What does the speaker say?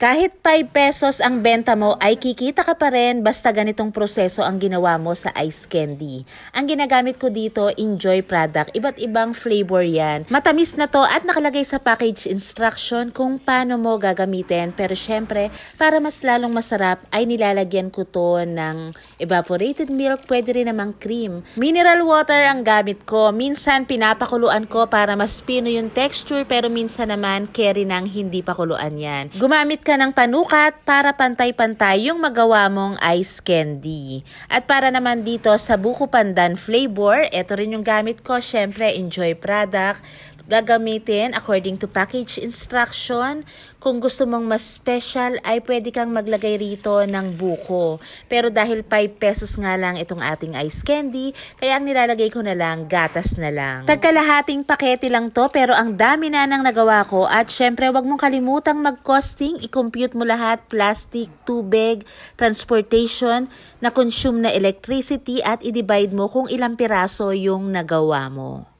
Kahit 5 pesos ang benta mo ay kikita ka pa rin basta ganitong proseso ang ginawa mo sa ice candy. Ang ginagamit ko dito, Enjoy product. Iba't ibang flavor yan. Matamis na to at nakalagay sa package instruction kung paano mo gagamitin. Pero syempre, para mas lalong masarap ay nilalagyan ko to ng evaporated milk, pwede rin namang cream. Mineral water ang gamit ko. Minsan pinapakuluan ko para mas pino yung texture pero minsan naman carry ng hindi pakuluan yan. Gumamit ka ng panukat para pantay-pantay yung magawa mong ice candy. At para naman dito sa buko pandan flavor, ito rin yung gamit ko, syempre Enjoy product. Gagamitin according to package instruction. Kung gusto mong mas special ay pwede kang maglagay rito ng buko. Pero dahil 5 pesos nga lang itong ating ice candy, kaya ang nilalagay ko na lang, gatas na lang. Tagkalahating pakete lang to pero ang dami na nang nagawa ko. At syempre wag mong kalimutang mag-costing. I-compute mo lahat, plastic, tubig, transportation, na consume na electricity at i-divide mo kung ilang piraso yung nagawa mo.